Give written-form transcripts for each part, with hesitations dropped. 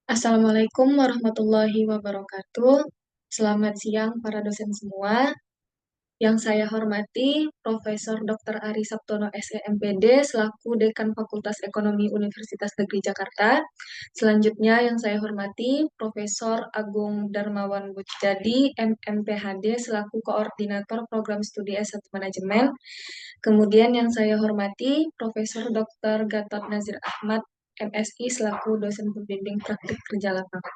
Assalamualaikum warahmatullahi wabarakatuh. Selamat siang para dosen semua. Yang saya hormati Profesor Dr. Ari Sabtono SEMPD selaku Dekan Fakultas Ekonomi Universitas Negeri Jakarta. Selanjutnya yang saya hormati Profesor Agung Darmawan Bujadi MMPHD selaku Koordinator Program Studi S1 Manajemen. Kemudian yang saya hormati Profesor Dr. Gatot Nazir Ahmad MSI selaku dosen pembimbing praktik kerja lapangan.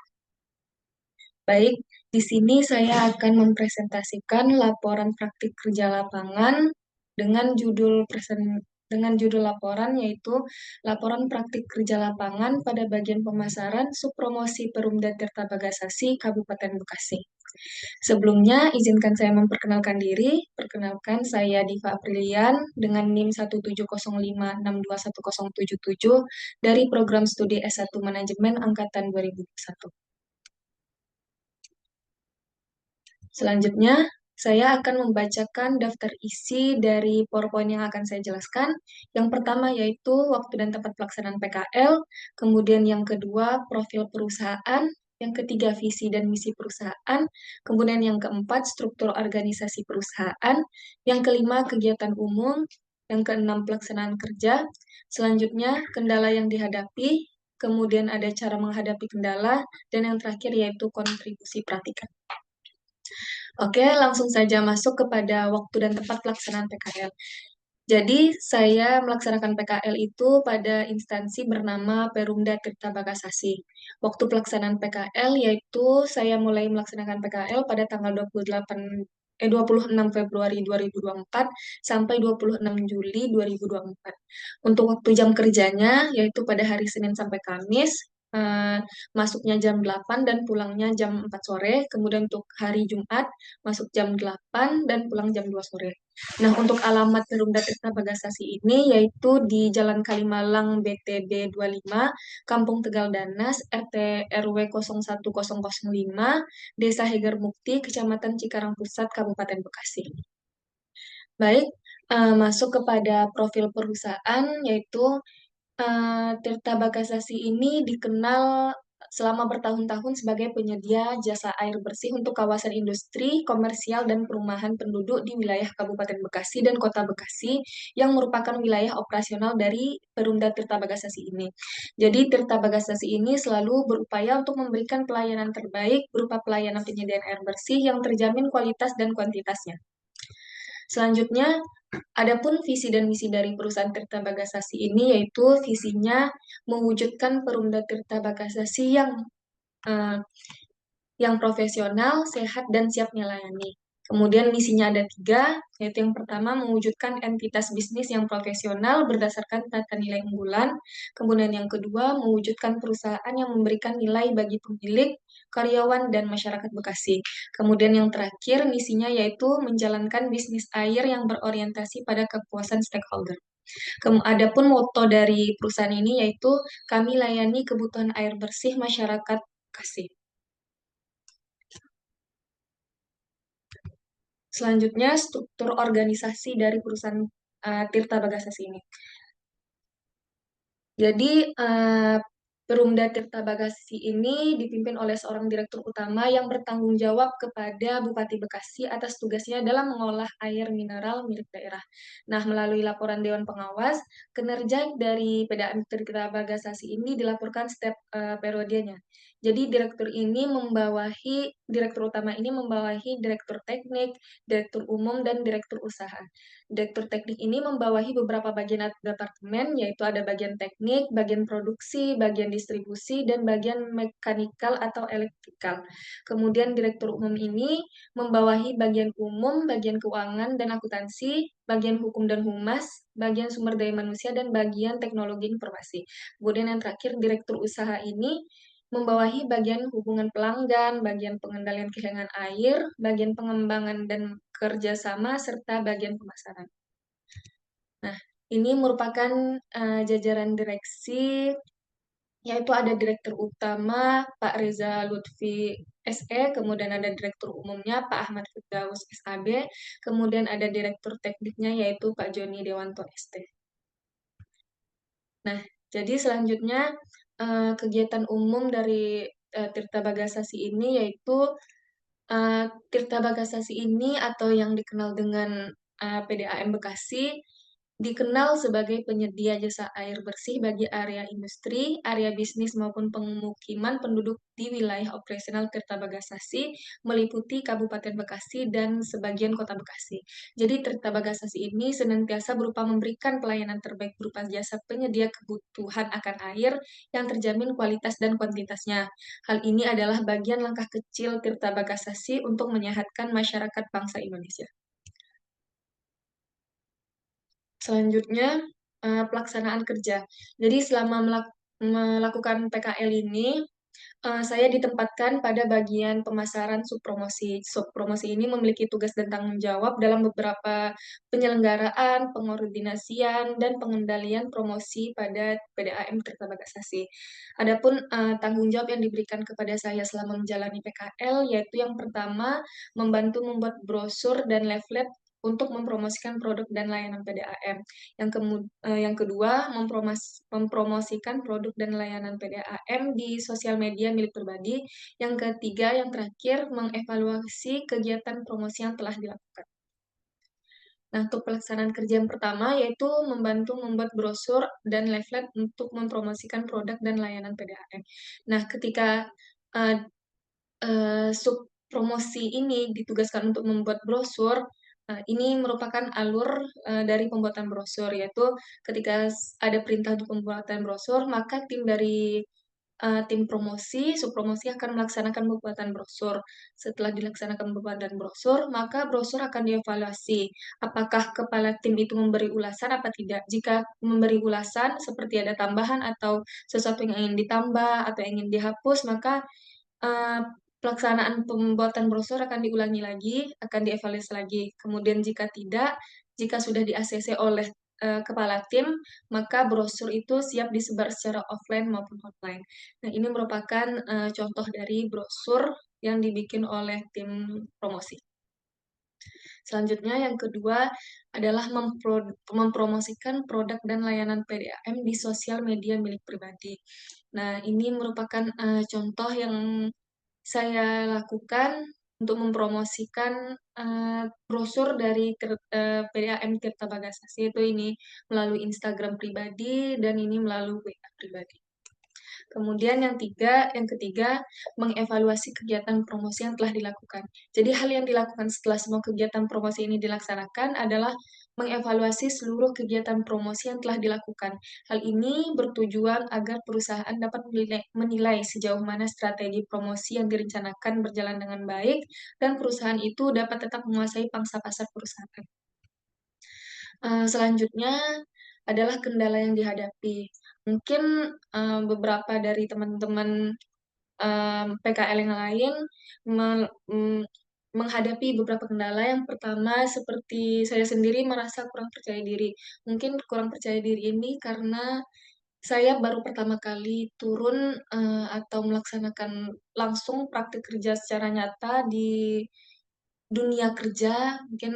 Baik, di sini saya akan mempresentasikan laporan praktik kerja lapangan dengan judul laporan yaitu laporan praktik kerja lapangan pada bagian pemasaran subpromosi Perumda Tirta Bagasasi Kabupaten Bekasi. Sebelumnya, izinkan saya memperkenalkan diri. Perkenalkan, saya Diva Aprilian dengan NIM 17056210077 dari Program Studi S1 Manajemen Angkatan 2021. Selanjutnya, saya akan membacakan daftar isi dari PowerPoint yang akan saya jelaskan. Yang pertama yaitu waktu dan tempat pelaksanaan PKL, kemudian yang kedua profil perusahaan, yang ketiga visi dan misi perusahaan, kemudian yang keempat struktur organisasi perusahaan, yang kelima kegiatan umum, yang keenam pelaksanaan kerja, selanjutnya kendala yang dihadapi, kemudian ada cara menghadapi kendala, dan yang terakhir yaitu kontribusi praktikan. Oke, langsung saja masuk kepada waktu dan tempat pelaksanaan PKL. Jadi, saya melaksanakan PKL itu pada instansi bernama Perumda Tirta Bagasasi. Waktu pelaksanaan PKL yaitu saya mulai melaksanakan PKL pada tanggal 26 Februari 2024 sampai 26 Juli 2024. Untuk waktu jam kerjanya yaitu pada hari Senin sampai Kamis, eh, masuknya jam 8 dan pulangnya jam 4 sore. Kemudian untuk hari Jumat masuk jam 8 dan pulang jam 2 sore. Nah, untuk alamat Perumda Tirta Bagasasi ini yaitu di Jalan Kalimalang BTB 25, Kampung Tegal Danas, RT RW 01005, Desa Heger Mukti, Kecamatan Cikarang Pusat, Kabupaten Bekasi. Baik, masuk kepada profil perusahaan yaitu Tirta Bagasasi ini dikenal selama bertahun-tahun sebagai penyedia jasa air bersih untuk kawasan industri, komersial, dan perumahan penduduk di wilayah Kabupaten Bekasi dan Kota Bekasi yang merupakan wilayah operasional dari Perumda Tirta Bagasasi ini. Jadi Tirta Bagasasi ini selalu berupaya untuk memberikan pelayanan terbaik berupa pelayanan penyediaan air bersih yang terjamin kualitas dan kuantitasnya. Selanjutnya, adapun visi dan misi dari perusahaan Tirta Bagasasi ini yaitu visinya mewujudkan Perumda Tirta Bagasasi eh, yang profesional, sehat, dan siap melayani. Kemudian misinya ada tiga, yaitu yang pertama mewujudkan entitas bisnis yang profesional berdasarkan tata nilai unggulan. Kemudian yang kedua mewujudkan perusahaan yang memberikan nilai bagi pemilik, karyawan, dan masyarakat Bekasi. Kemudian yang terakhir misinya yaitu menjalankan bisnis air yang berorientasi pada kepuasan stakeholder. Adapun moto dari perusahaan ini yaitu kami layani kebutuhan air bersih masyarakat Bekasi. Selanjutnya, struktur organisasi dari perusahaan Tirta Bagasasi ini. Jadi, Perumda Tirta Bagasasi ini dipimpin oleh seorang direktur utama yang bertanggung jawab kepada Bupati Bekasi atas tugasnya dalam mengolah air mineral milik daerah. Nah, melalui laporan Dewan Pengawas, kinerja dari PDAM Tirta Bagasasi ini dilaporkan setiap periodenya. Jadi, direktur utama ini membawahi direktur teknik, direktur umum, dan direktur usaha. Direktur teknik ini membawahi beberapa bagian departemen, yaitu ada bagian teknik, bagian produksi, bagian distribusi, dan bagian mekanikal atau elektrikal. Kemudian direktur umum ini membawahi bagian umum, bagian keuangan dan akuntansi, bagian hukum dan humas, bagian sumber daya manusia, dan bagian teknologi informasi. Kemudian yang terakhir, direktur usaha ini membawahi bagian hubungan pelanggan, bagian pengendalian kehilangan air, bagian pengembangan dan kerjasama, serta bagian pemasaran. Nah, ini merupakan jajaran direksi, yaitu ada Direktur Utama Pak Reza Lutfi SE, kemudian ada Direktur Umumnya Pak Ahmad Firdaus SAB, kemudian ada Direktur Tekniknya yaitu Pak Joni Dewanto ST. Nah, jadi selanjutnya kegiatan umum dari Tirta Bagasasi ini yaitu Tirta Bagasasi ini atau yang dikenal dengan PDAM Bekasi dikenal sebagai penyedia jasa air bersih bagi area industri, area bisnis maupun pemukiman penduduk di wilayah operasional Tirta Bagasasi meliputi Kabupaten Bekasi dan sebagian Kota Bekasi. Jadi Tirta Bagasasi ini senantiasa berupa memberikan pelayanan terbaik berupa jasa penyedia kebutuhan akan air yang terjamin kualitas dan kuantitasnya. Hal ini adalah bagian langkah kecil Tirta Bagasasi untuk menyehatkan masyarakat bangsa Indonesia. Selanjutnya, pelaksanaan kerja. Jadi selama melakukan PKL ini, saya ditempatkan pada bagian pemasaran subpromosi. Subpromosi ini memiliki tugas dan tanggung jawab dalam beberapa penyelenggaraan, pengordinasian, dan pengendalian promosi pada PDAM Tirta Bagasasi. Adapun tanggung jawab yang diberikan kepada saya selama menjalani PKL, yaitu yang pertama, membantu membuat brosur dan leaflet untuk mempromosikan produk dan layanan PDAM. Yang kedua, mempromosikan produk dan layanan PDAM di sosial media milik pribadi. Yang ketiga, yang terakhir, mengevaluasi kegiatan promosi yang telah dilakukan. Nah, untuk pelaksanaan kerja yang pertama yaitu membantu membuat brosur dan leaflet untuk mempromosikan produk dan layanan PDAM. Nah, ketika uh, sub promosi ini ditugaskan untuk membuat brosur. Ini merupakan alur dari pembuatan brosur, yaitu ketika ada perintah untuk pembuatan brosur, maka tim promosi, subpromosi akan melaksanakan pembuatan brosur. Setelah dilaksanakan pembuatan brosur, maka brosur akan dievaluasi. Apakah kepala tim itu memberi ulasan apa tidak? Jika memberi ulasan, seperti ada tambahan atau sesuatu yang ingin ditambah atau yang ingin dihapus, maka eh, pelaksanaan pembuatan brosur akan diulangi lagi, akan dievaluasi lagi. Kemudian jika tidak, jika sudah di-ACC oleh kepala tim, maka brosur itu siap disebar secara offline maupun online. Nah, ini merupakan contoh dari brosur yang dibikin oleh tim promosi. Selanjutnya, yang kedua adalah mempromosikan produk dan layanan PDAM di sosial media milik pribadi. Nah, ini merupakan contoh yang saya lakukan untuk mempromosikan brosur dari PDAM Tirta Bagasasi itu ini melalui Instagram pribadi dan ini melalui WA pribadi. Kemudian yang ketiga, mengevaluasi kegiatan promosi yang telah dilakukan. Jadi hal yang dilakukan setelah semua kegiatan promosi ini dilaksanakan adalah mengevaluasi seluruh kegiatan promosi yang telah dilakukan. Hal ini bertujuan agar perusahaan dapat menilai sejauh mana strategi promosi yang direncanakan berjalan dengan baik dan perusahaan itu dapat tetap menguasai pangsa pasar perusahaan. Selanjutnya adalah kendala yang dihadapi. Mungkin beberapa dari teman-teman PKL yang lain menghadapi beberapa kendala. Yang pertama, seperti saya sendiri merasa kurang percaya diri. Mungkin kurang percaya diri ini karena saya baru pertama kali turun atau melaksanakan langsung praktik kerja secara nyata di dunia kerja. Mungkin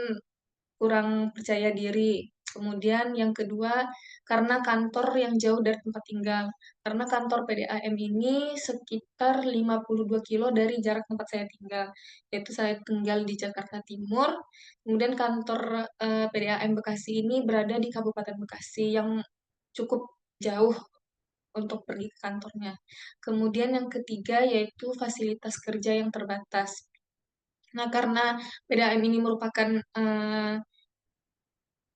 kurang percaya diri. Kemudian yang kedua, karena kantor yang jauh dari tempat tinggal. Karena kantor PDAM ini sekitar 52 kilo dari jarak tempat saya tinggal. Yaitu saya tinggal di Jakarta Timur. Kemudian kantor PDAM Bekasi ini berada di Kabupaten Bekasi yang cukup jauh untuk pergi ke kantornya. Kemudian yang ketiga yaitu fasilitas kerja yang terbatas. Nah, karena PDAM ini merupakan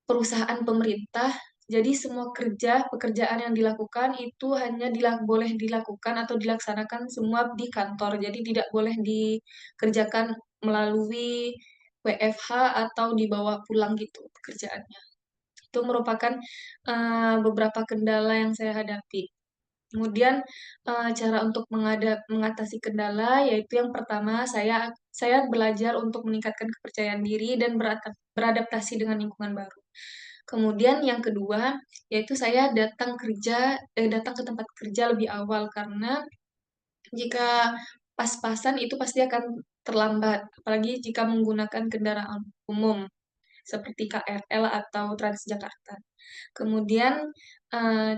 perusahaan pemerintah, jadi semua pekerjaan yang dilakukan itu hanya boleh dilakukan atau dilaksanakan semua di kantor. Jadi tidak boleh dikerjakan melalui WFH atau dibawa pulang gitu pekerjaannya. Itu merupakan beberapa kendala yang saya hadapi. Kemudian cara untuk mengatasi kendala yaitu yang pertama saya belajar untuk meningkatkan kepercayaan diri dan beradaptasi dengan lingkungan baru. Kemudian yang kedua yaitu saya datang ke tempat kerja lebih awal karena jika pas-pasan itu pasti akan terlambat, apalagi jika menggunakan kendaraan umum seperti KRL atau Transjakarta. Kemudian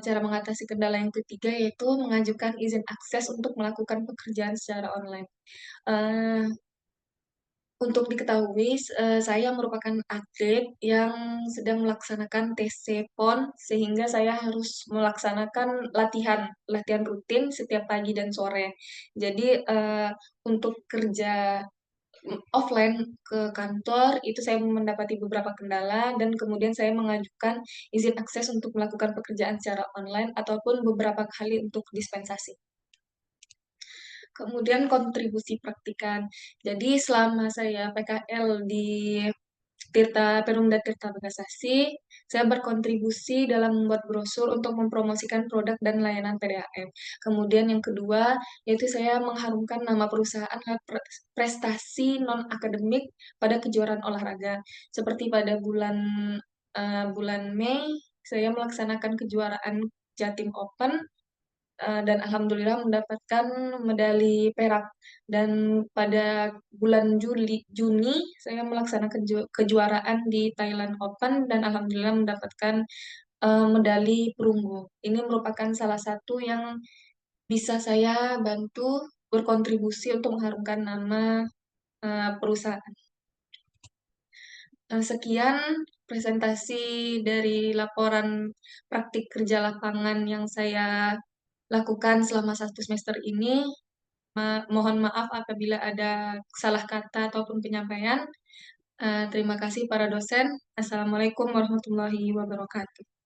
Cara mengatasi kendala yang ketiga yaitu mengajukan izin akses untuk melakukan pekerjaan secara online. Eee, untuk diketahui, saya merupakan atlet yang sedang melaksanakan TC PON, sehingga saya harus melaksanakan latihan latihan rutin setiap pagi dan sore. Jadi, untuk kerja offline ke kantor, itu saya mendapati beberapa kendala dan kemudian saya mengajukan izin akses untuk melakukan pekerjaan secara online ataupun beberapa kali untuk dispensasi. Kemudian kontribusi praktikan. Jadi selama saya PKL di Perumda Tirta Bekasasi, saya berkontribusi dalam membuat brosur untuk mempromosikan produk dan layanan PDAM. Kemudian yang kedua, yaitu saya mengharumkan nama perusahaan lewat prestasi non-akademik pada kejuaraan olahraga. Seperti pada bulan Mei, saya melaksanakan kejuaraan Jatim Open dan alhamdulillah mendapatkan medali perak. Dan pada bulan Juni saya melaksanakan kejuaraan di Thailand Open dan alhamdulillah mendapatkan medali perunggu. Ini merupakan salah satu yang bisa saya bantu berkontribusi untuk mengharumkan nama perusahaan. Sekian presentasi dari laporan praktik kerja lapangan yang saya lakukan selama 1 semester ini. Mohon maaf apabila ada salah kata ataupun penyampaian. Terima kasih para dosen. Assalamualaikum warahmatullahi wabarakatuh.